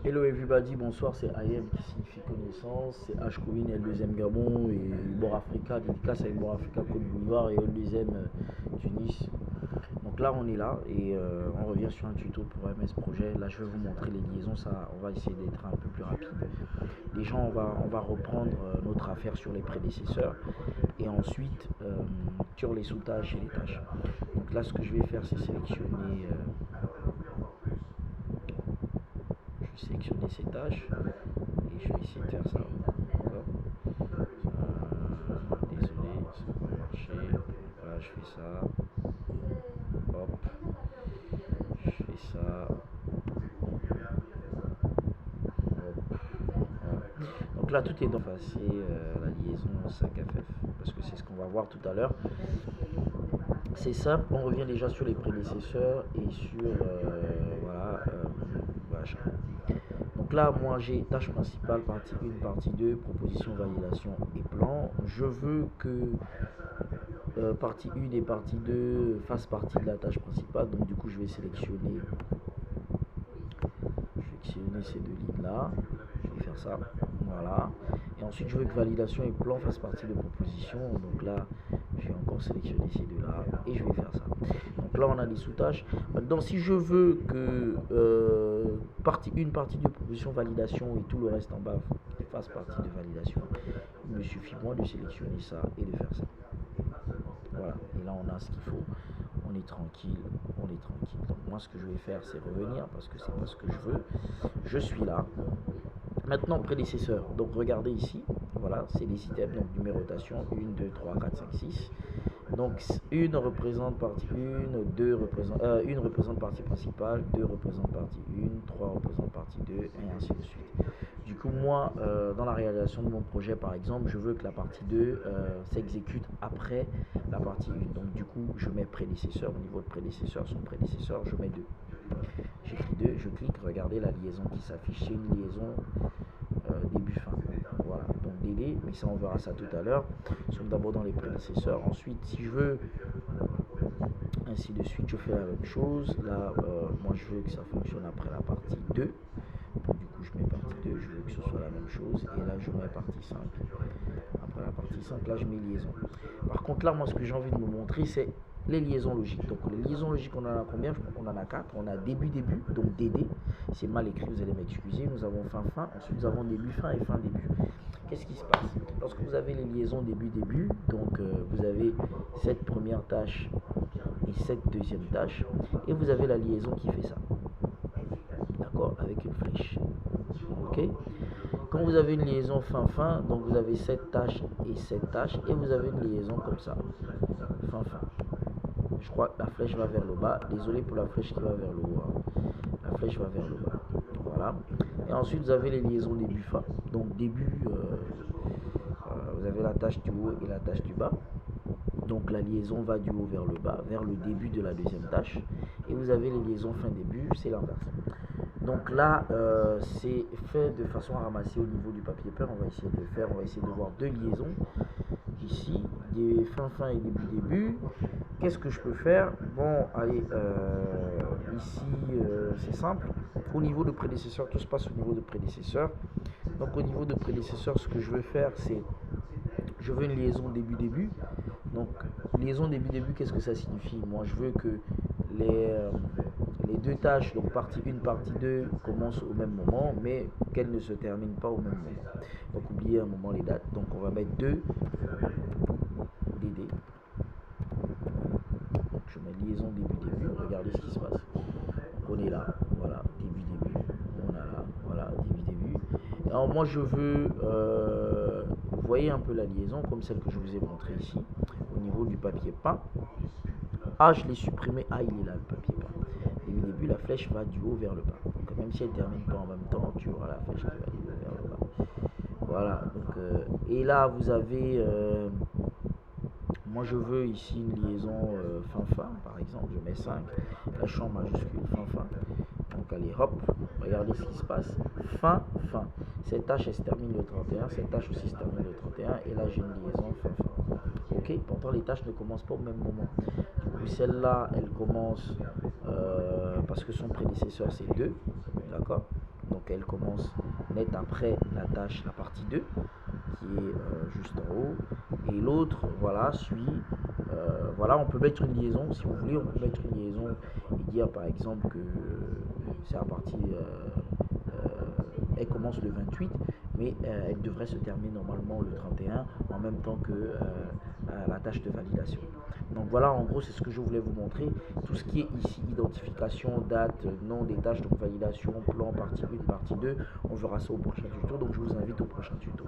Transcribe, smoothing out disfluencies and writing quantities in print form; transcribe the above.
Hello everybody, bonsoir, c'est IM qui signifie connaissance, c'est H Kovin et le deuxième Gabon et Bord Africa, dédicace avec Bord Africa Côte d'Ivoire et le deuxième Tunis. Donc là on est là et on revient sur un tuto pour MS Projet. Là je vais vous montrer les liaisons, ça on va essayer d'être un peu plus rapide. Déjà on va reprendre notre affaire sur les prédécesseurs et ensuite sur les sous-tâches et les tâches. Donc là ce que je vais faire c'est sélectionner ces tâches et je vais essayer de faire ça. Désolé, ça va pas marcher. Voilà, je fais ça. Hop. Je fais ça. Hop. Voilà. Donc là, tout est dans c'est la liaison 5FF parce que c'est ce qu'on va voir tout à l'heure. C'est simple, on revient déjà sur les prédécesseurs et sur voilà. Donc là, moi j'ai tâche principale, partie 1, partie 2, proposition, validation et plan. Je veux que partie 1 et partie 2 fassent partie de la tâche principale. Donc du coup, je vais sélectionner ces deux lignes là. Je vais faire ça. Voilà. Et ensuite, je veux que validation et plan fassent partie de proposition. Donc là, je vais encore sélectionner ces deux là et je vais faire ça. Donc là, on a des sous-tâches. Maintenant, si je veux que partie 1, partie 2, proposition, validation et tout le reste en bas fasse partie de validation, il me suffit moi de sélectionner ça et de faire ça. Voilà, et là on a ce qu'il faut, on est tranquille. Donc moi ce que je vais faire c'est revenir parce que c'est pas ce que je veux. Je suis là. Maintenant prédécesseur, donc regardez ici, voilà, c'est les items, donc numérotation 1, 2, 3, 4, 5, 6. Donc une représente partie 1, 2 représente, une représente partie principale, 2 représente partie 1, 3 représente partie 2 et ainsi de suite. Du coup moi dans la réalisation de mon projet par exemple, je veux que la partie 2 s'exécute après la partie 1. Donc du coup je mets prédécesseur, au niveau de prédécesseur, son prédécesseur, je mets 2. J'écris 2, je clique, regardez la liaison qui s'affiche, c'est une liaison début-fin. Voilà, donc DD, mais ça on verra ça tout à l'heure. Nous sommes d'abord dans les prédécesseurs. Ensuite, si je veux, ainsi de suite, je fais la même chose. Là, moi je veux que ça fonctionne après la partie 2. Donc, du coup, je mets partie 2, je veux que ce soit la même chose. Et là, je mets partie 5. Après la partie 5, là, je mets liaison. Par contre, là, moi, ce que j'ai envie de vous montrer, c'est les liaisons logiques. Donc les liaisons logiques, on en a combien? Je crois qu'on en a 4. On a début, donc DD. C'est mal écrit, vous allez m'excuser. Nous avons fin, ensuite nous avons début, fin et fin, début. Qu'est-ce qui se passe? Lorsque vous avez les liaisons début, donc vous avez cette première tâche et cette deuxième tâche, et vous avez la liaison qui fait ça. D'accord? Avec une flèche. Ok? Quand vous avez une liaison fin, donc vous avez cette tâche et cette tâche, et vous avez une liaison comme ça. Fin. Je crois que la flèche va vers le bas. Désolé pour la flèche qui va vers le haut. La flèche va vers le bas. Voilà. Et ensuite, vous avez les liaisons début-fin. Donc, début, vous avez la tâche du haut et la tâche du bas. Donc, la liaison va du haut vers le bas, vers le début de la deuxième tâche. Et vous avez les liaisons fin-début, c'est l'inverse. Donc là, c'est fait de façon à ramasser au niveau du papier peint. On va essayer de le faire. On va essayer de voir deux liaisons. Ici, des fin et début. Qu'est-ce que je peux faire? Bon, allez, ici, c'est simple. Au niveau de prédécesseur, tout se passe au niveau de prédécesseur. Donc, au niveau de prédécesseur, ce que je veux faire, c'est je veux une liaison début. Donc, liaison début, qu'est-ce que ça signifie? Moi, je veux que les deux tâches, donc partie 1, partie 2, commencent au même moment, mais qu'elles ne se terminent pas au même moment. Donc, oubliez un moment les dates. Donc, on va mettre 2 DD. Je mets liaison début. Regardez ce qui se passe. Donc, on est là. Voilà, début. On a là. Voilà, début. Alors, moi, je veux... vous voyez un peu la liaison, comme celle que je vous ai montrée ici, au niveau du papier peint. A, je l'ai supprimé. A, il est là, le papier peint. Début, la flèche va du haut vers le bas. Donc, même si elle ne termine pas en même temps, tu auras la flèche qui va du haut vers le bas. Voilà. Donc, et là, vous avez... moi, je veux ici une liaison fin, par exemple. Je mets 5. La champ majuscule fin. Donc, allez, hop. Regardez ce qui se passe. Fin. Cette tâche, elle se termine le 31. Cette tâche aussi se termine le 31. Et là, j'ai une liaison fin. Ok, pourtant les tâches ne commencent pas au même moment. Du coup, celle-là, elle commence parce que son prédécesseur c'est 2, d'accord? Donc elle commence net après la partie 2 qui est juste en haut. Et l'autre, voilà, suit. Voilà, on peut mettre une liaison, si vous voulez, on peut mettre une liaison et dire par exemple que c'est à partir, elle commence le 28, mais elle devrait se terminer normalement le 31 en même temps que la tâche de validation. Donc voilà, en gros, c'est ce que je voulais vous montrer. Tout ce qui est ici, identification, date, nom des tâches, donc validation, plan, partie 1, partie 2, on verra ça au prochain tuto. Donc je vous invite au prochain tuto.